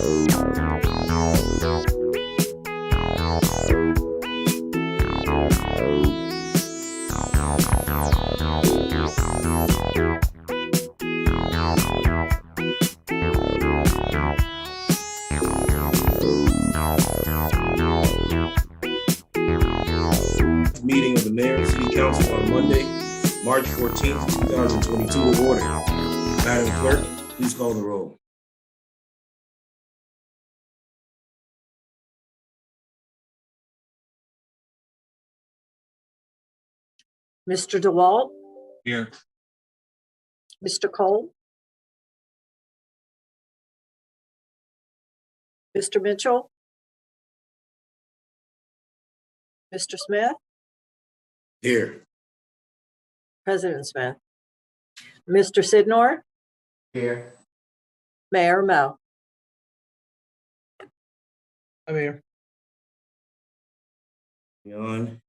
Meeting of the Mayor and City Council on Monday, March 14th, 2022 to order. Madam Clerk, please call the roll. Mr. DeWalt, Here. Mr. Cole, Mr. Mitchell, Mr. Smith, Here. President Smith, Mr. Sidnor, Here. Mayor Mo. I'm here. On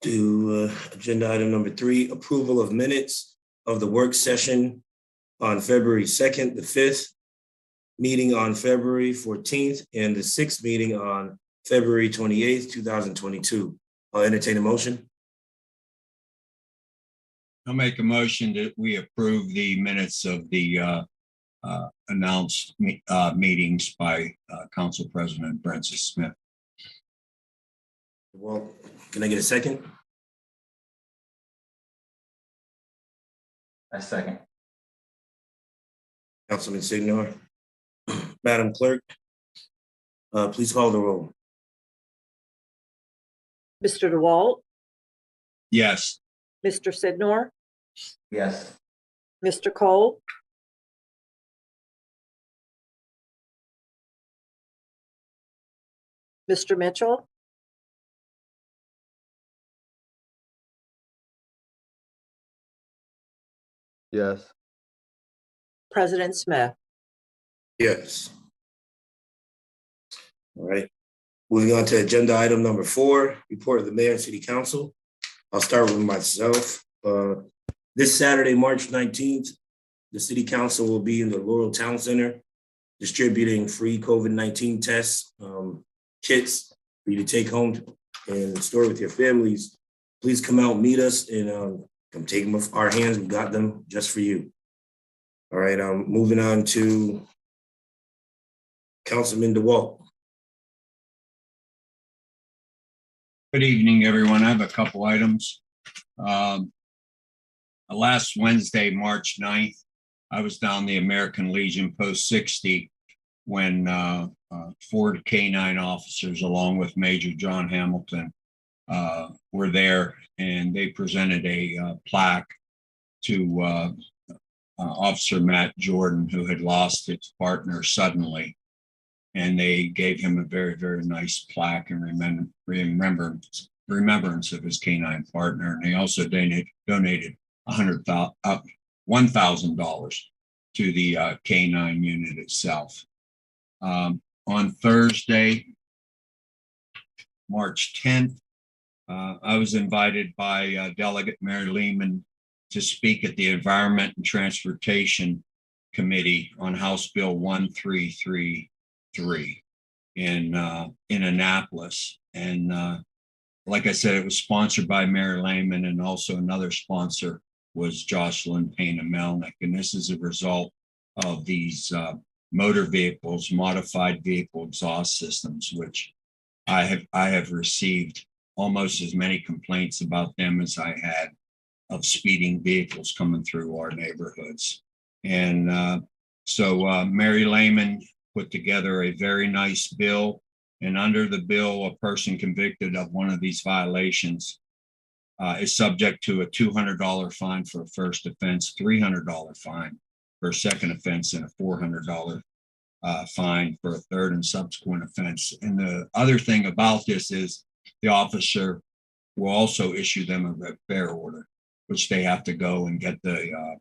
to agenda item number 3, approval of minutes of the work session on February 2nd, the 5th, meeting on February 14th, and the 6th meeting on February 28th, 2022. I'll entertain a motion. I'll make a motion that we approve the minutes of the announced meetings by Council President Brencis Smith. Well, can I get a second? I second. Councilman Signor. Madam Clerk, please call the roll. Mr. DeWalt, Yes. Mr. Sidnor, Yes. Mr. Cole, Mr. Mitchell, Yes. President Smith. Yes. All right. Moving on to agenda item number 4, report of the Mayor and City Council. I'll start with myself. This Saturday, March 19th, the City Council will be in the Laurel Town Center distributing free COVID-19 tests, kits for you to take home and store with your families. Please come out, meet us, and come take them off our hands. We got them just for you. All right, moving on to Councilman DeWalt. Good evening, everyone. I have a couple items. Last Wednesday, March 9th, I was down the American Legion Post 60 when 4 K-9 officers, along with Major John Hamilton, were there, and they presented a plaque to Officer Matt Jordan, who had lost his partner suddenly. And they gave him a very, very nice plaque in remembrance of his canine partner. And they also donated $1,000 to the canine unit itself. On Thursday, March 10th, I was invited by Delegate Mary Lehman to speak at the Environment and Transportation Committee on House Bill 1333 in Annapolis. And like I said, it was sponsored by Mary Lehman, and also another sponsor was Jocelyn Payne-Melnick. And this is a result of these motor vehicles, modified vehicle exhaust systems, which I have received almost as many complaints about them as I had of speeding vehicles coming through our neighborhoods. And so Mary Lehman put together a very nice bill. And under the bill, a person convicted of one of these violations is subject to a $200 fine for a first offense, $300 fine for a second offense, and a $400 fine for a third and subsequent offense. And the other thing about this is the officer will also issue them a repair order, which they have to go and get the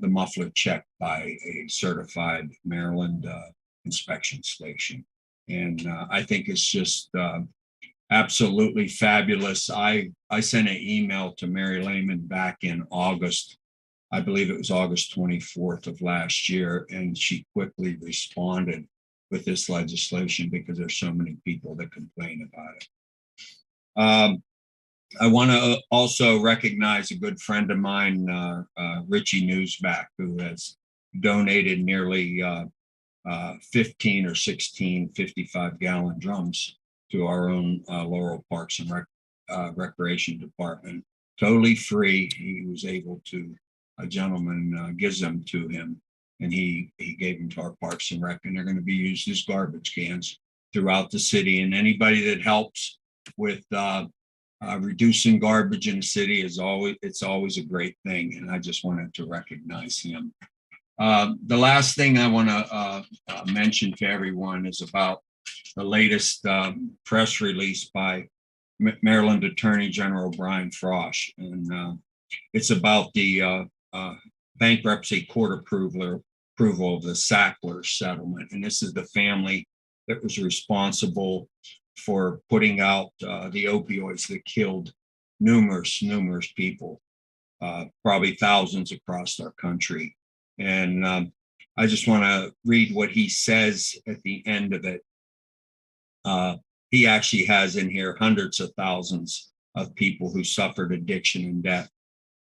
muffler checked by a certified Maryland inspection station. And I think it's just absolutely fabulous. I sent an email to Mary Lehman back in August. I believe it was August 24th of last year, and she quickly responded with this legislation because there's so many people that complain about it. I want to also recognize a good friend of mine, Richie Newsback, who has donated nearly 15 or 16 55-gallon drums to our own Laurel Parks and Recreation Department. Totally free. He was able to, a gentleman gives them to him, and he gave them to our Parks and Rec, and they're going to be used as garbage cans throughout the city. And anybody that helps with reducing garbage in the city it's always a great thing, and I just wanted to recognize him. The last thing I want to mention to everyone is about the latest press release by Maryland Attorney General Brian Frosch, and it's about the bankruptcy court approval of the Sackler settlement. And this is the family that was responsible for putting out the opioids that killed numerous people, probably thousands across our country. And I just want to read what he says at the end of it. He actually has in here hundreds of thousands of people who suffered addiction and death.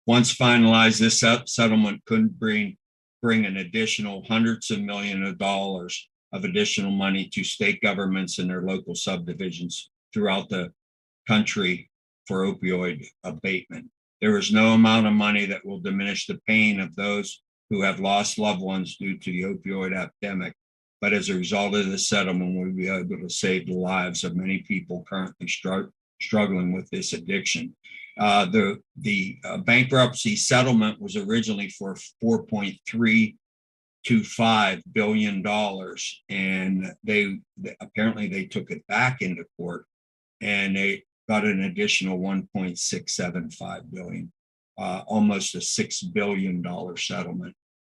Once finalized, this settlement couldn't bring an additional hundreds of millions of dollars of additional money to state governments and their local subdivisions throughout the country for opioid abatement. There is no amount of money that will diminish the pain of those who have lost loved ones due to the opioid epidemic. But as a result of this settlement, we'll be able to save the lives of many people currently struggling with this addiction. The bankruptcy settlement was originally for $4.325 billion, and they apparently took it back into court, and they got an additional $1.675 billion, almost a $6 billion settlement,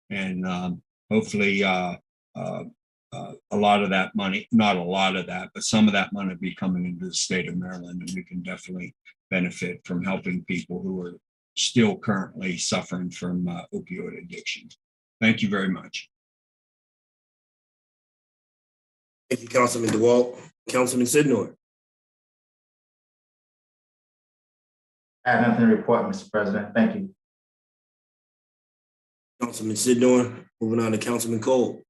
and hopefully a lot of that money, not a lot of that, but some of that money will be coming into the state of Maryland, and we can definitely benefit from helping people who are still currently suffering from opioid addiction. Thank you very much. Thank you, Councilman DeWalt. Councilman Sidnor. I have nothing to report, Mr. President. Thank you. Councilman Sidnor. Moving on to Councilman Cole.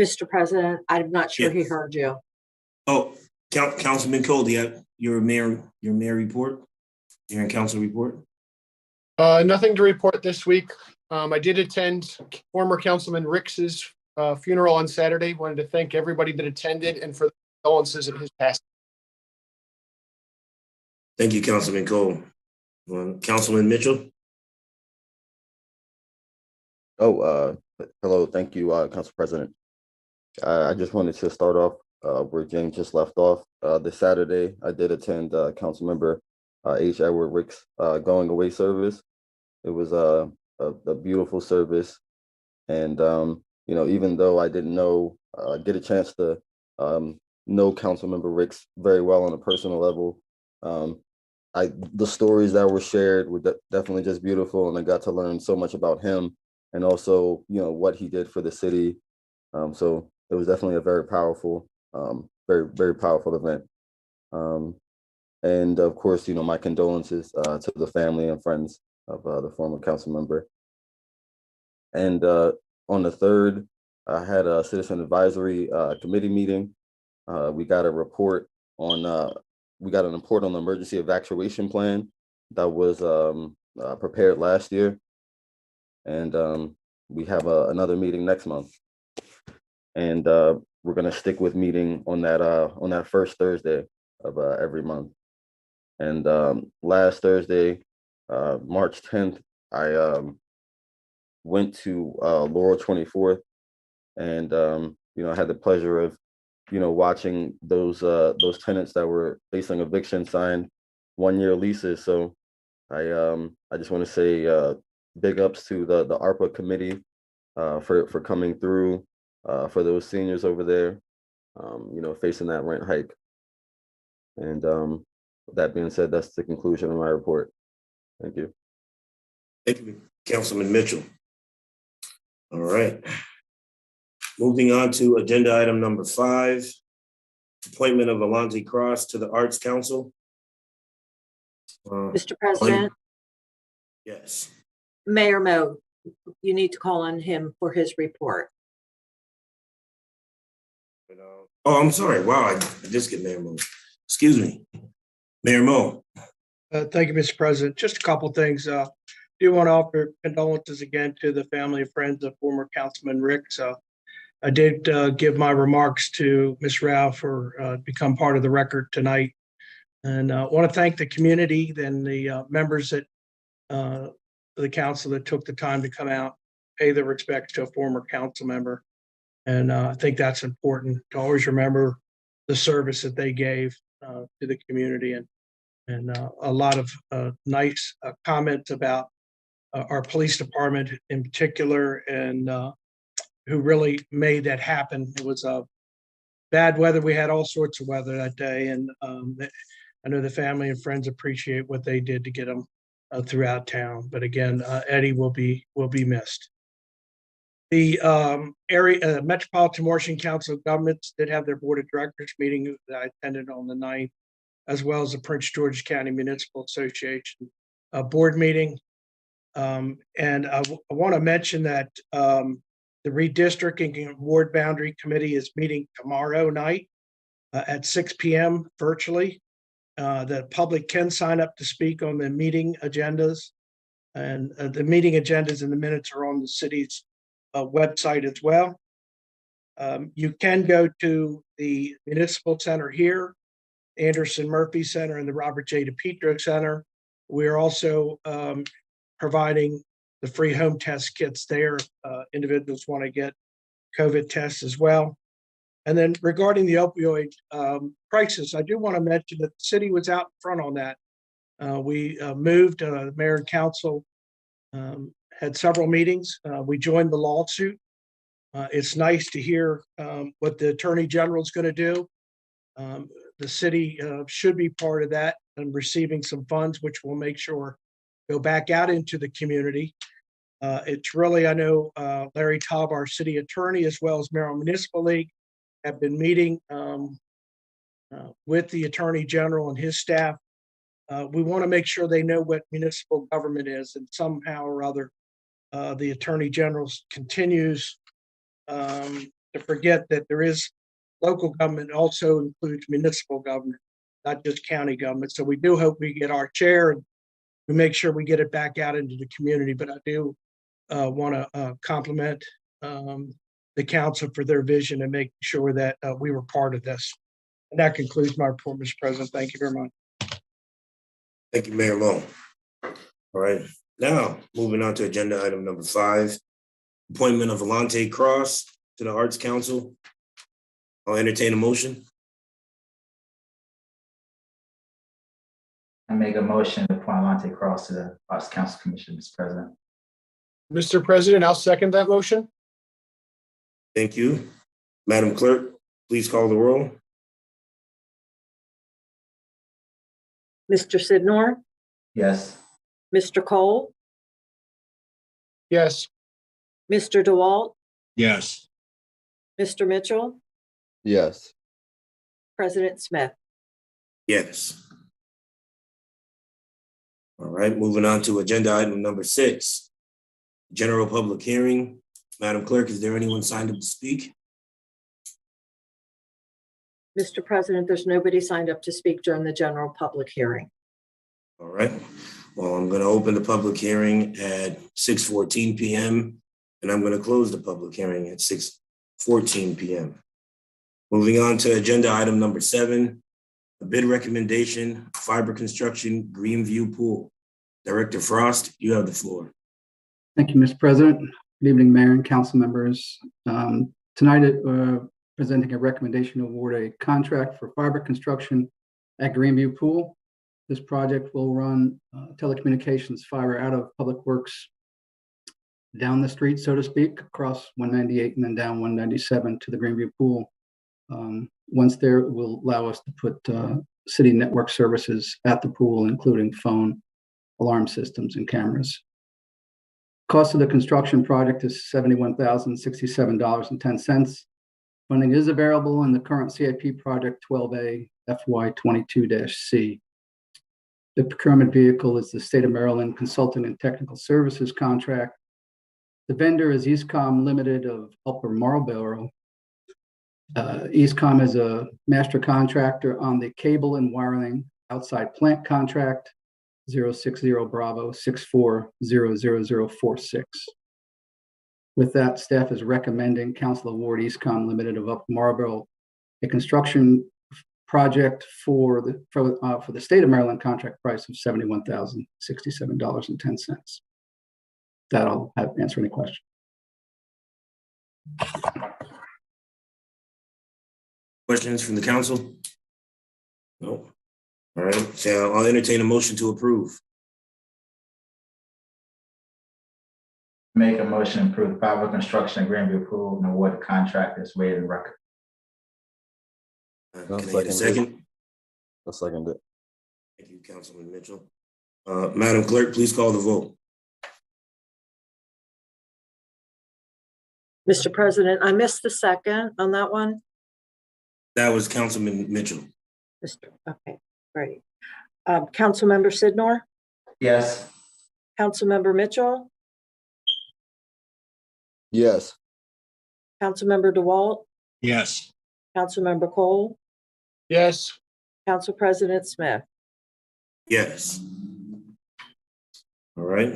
Mr. President, I'm not sure he Yes. heard you. Oh, Councilman Cole, do you have your mayor report? Mayor and council report? Nothing to report this week. I did attend former Councilman Ricks's funeral on Saturday. Wanted to thank everybody that attended and for the condolences of his passing. Thank you, Councilman Cole. Councilman Mitchell? Hello. Thank you, Council President. I just wanted to start off where James just left off. This Saturday, I did attend Councilmember H. Edward Rick's going away service. It was a beautiful service, and even though I didn't get a chance to know Councilmember Ricks very well on a personal level, the stories that were shared were definitely just beautiful, and I got to learn so much about him and also what he did for the city. So it was definitely a very powerful, very powerful event. And of course, my condolences to the family and friends of the former council member. And on the 3rd, I had a citizen advisory committee meeting. We got a report on the emergency evacuation plan that was prepared last year. And we have another meeting next month. And we're gonna stick with meeting on that first Thursday of every month. And last Thursday, March 10th, I went to Laurel 24th, and I had the pleasure of watching those tenants that were facing eviction sign 1-year leases. So I just want to say big ups to the ARPA committee for coming through, for those seniors over there, facing that rent hike. And with that being said, that's the conclusion of my report. Thank you. Thank you, Councilman Mitchell. All right. Moving on to agenda item number 5, appointment of Alonte Cross to the Arts Council. Mr. President, Yes. Mayor Mo, you need to call on him for his report. Oh, I'm sorry. Wow, I just get Mayor Mo. Excuse me. Mayor Mo. Thank you, Mr. President. Just a couple things. Do want to offer condolences again to the family and friends of former Councilman Ricks. I did give my remarks to Ms. Rao for become part of the record tonight. And I want to thank the community and the members that the council that took the time to come out, pay their respects to a former council member. And I think that's important to always remember the service that they gave to the community, and a lot of nice comments about our police department in particular, and who really made that happen. It was bad weather. We had all sorts of weather that day, and I know the family and friends appreciate what they did to get them throughout town. But again, Eddie will be missed. The area Metropolitan Washington Council of Governments did have their board of directors meeting that I attended on the 9th, as well as the Prince George's County Municipal Association board meeting. And I want to mention that the Redistricting and Ward Boundary Committee is meeting tomorrow night at 6 p.m. virtually. The public can sign up to speak on the meeting agendas, and the meeting agendas and the minutes are on the city's website as well. You can go to the Municipal Center here, Anderson Murphy Center, and the Robert J. DePietro Center. We're also providing the free home test kits there. Individuals want to get COVID tests as well. And then regarding the opioid crisis, I do want to mention that the city was out in front on that. We moved, the mayor and council had several meetings. We joined the lawsuit. It's nice to hear what the Attorney General is going to do. The city should be part of that and receiving some funds, which will make sure go back out into the community. It's really, I know Larry Taub, our city attorney, as well as Maryland Municipal League, have been meeting with the Attorney General and his staff. We want to make sure they know what municipal government is, and somehow or other, the Attorney General continues to forget that there is local government also includes municipal government, not just county government. So we do hope we get our share and we make sure we get it back out into the community. But I do want to compliment the council for their vision and make sure that we were part of this. And that concludes my report, Mr. President. Thank you very much. Thank you, Mayor Mo. All right, now moving on to agenda item number 5, appointment of Alonte Cross to the Arts Council. I'll entertain a motion. I make a motion to appoint Alonte Cross to the Arts Council Commission, Mr. President. Mr. President, I'll second that motion. Thank you. Madam Clerk, please call the roll. Mr. Sidnor, Yes. Mr. Cole, Yes. Mr. DeWalt, Yes. Mr. Mitchell, Yes. President Smith. Yes. All right, moving on to agenda item number 6, general public hearing. Madam Clerk, is there anyone signed up to speak? Mr. President, there's nobody signed up to speak during the general public hearing. All right, well, I'm going to open the public hearing at 6:14 p.m. and I'm going to close the public hearing at 6:14 p.m. Moving on to agenda item number 7, a bid recommendation, fiber construction, Greenview pool. Director Frost, you have the floor. Thank you, Mr. President. Good evening, Mayor and council members. Tonight, presenting a recommendation to award a contract for fiber construction at Greenview Pool. This project will run telecommunications fiber out of Public Works, down the street, so to speak, across 198 and then down 197 to the Greenview pool. Once there, will allow us to put city network services at the pool, including phone, alarm systems, and cameras. Cost of the construction project is $71,067.10. Funding is available in the current CIP project 12A FY22-C. The procurement vehicle is the State of Maryland Consulting and Technical Services contract. The vendor is Eastcom Limited of Upper Marlboro. Eastcom is a master contractor on the cable and wiring outside plant contract 060 Bravo 64000046. With that, staff is recommending council award Eastcom Limited of Upper Marlboro a construction project for the state of Maryland contract price of $71,067.10. That'll answer any question. Questions from the council? No. All right, so I'll entertain a motion to approve. Make a motion to approve fiber construction at Greenview pool and award the contract as weighted in record. Can I get a second? I'll second it. Thank you, Councilman Mitchell. Madam Clerk, please call the vote. Mr. President, I missed the second on that one. That was Councilman Mitchell. Okay, great. Councilmember Sidnor, Yes. Councilmember Mitchell, Yes. Councilmember DeWalt, Yes. Councilmember Cole, Yes. Council President Smith. Yes. All right.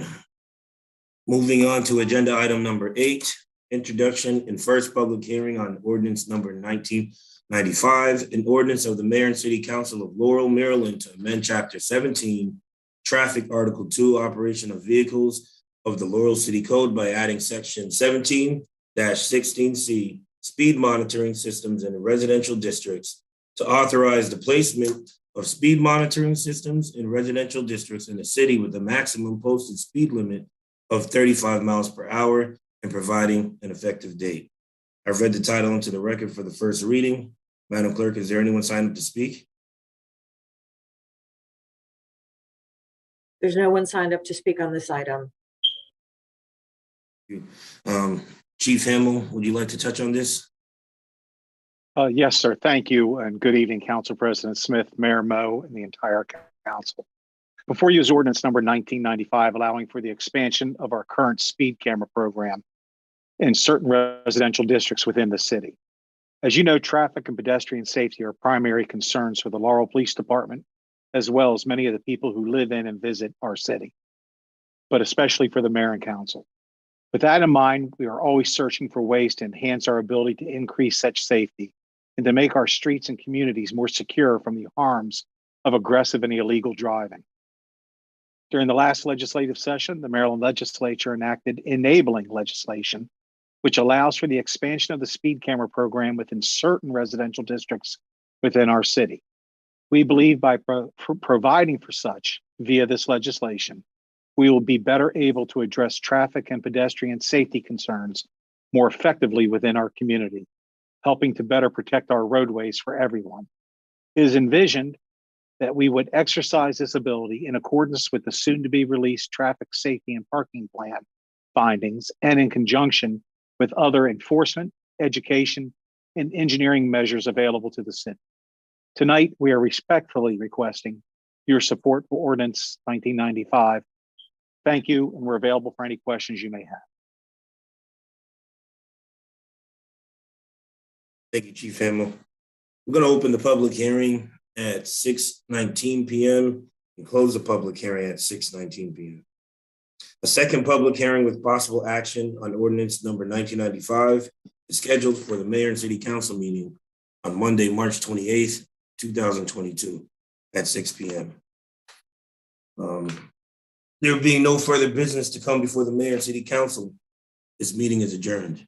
Moving on to agenda item number 8, introduction and first public hearing on ordinance number 1995, an ordinance of the Mayor and City Council of Laurel, Maryland to amend Chapter 17, Traffic, Article 2, Operation of Vehicles of the Laurel City Code by adding Section 17-16C, Speed Monitoring Systems in Residential Districts, to authorize the placement of speed monitoring systems in residential districts in the city with a maximum posted speed limit of 35 miles per hour and providing an effective date. I've read the title into the record for the first reading. Madam Clerk, is there anyone signed up to speak? There's no one signed up to speak on this item. Chief Hamel, would you like to touch on this? Yes, sir. Thank you. And good evening, Council President Smith, Mayor Moe, and the entire council. Before you is ordinance number 1995, allowing for the expansion of our current speed camera program in certain residential districts within the city. As you know, traffic and pedestrian safety are primary concerns for the Laurel Police Department, as well as many of the people who live in and visit our city, but especially for the mayor and council. With that in mind, we are always searching for ways to enhance our ability to increase such safety and to make our streets and communities more secure from the harms of aggressive and illegal driving. During the last legislative session, the Maryland legislature enacted enabling legislation, which allows for the expansion of the speed camera program within certain residential districts within our city. We believe by providing for such via this legislation, we will be better able to address traffic and pedestrian safety concerns more effectively within our community, helping to better protect our roadways for everyone. It is envisioned that we would exercise this ability in accordance with the soon-to-be released traffic safety and parking plan findings and in conjunction with other enforcement, education, and engineering measures available to the city. Tonight, we are respectfully requesting your support for Ordinance 1995. Thank you, and we're available for any questions you may have. Thank you, Chief Hamel. We're going to open the public hearing at 6:19 p.m. and close the public hearing at 6:19 p.m. A second public hearing with possible action on ordinance number 1995 is scheduled for the Mayor and City Council meeting on Monday, March 28th, 2022 at 6 p.m. There being no further business to come before the Mayor and City Council, this meeting is adjourned.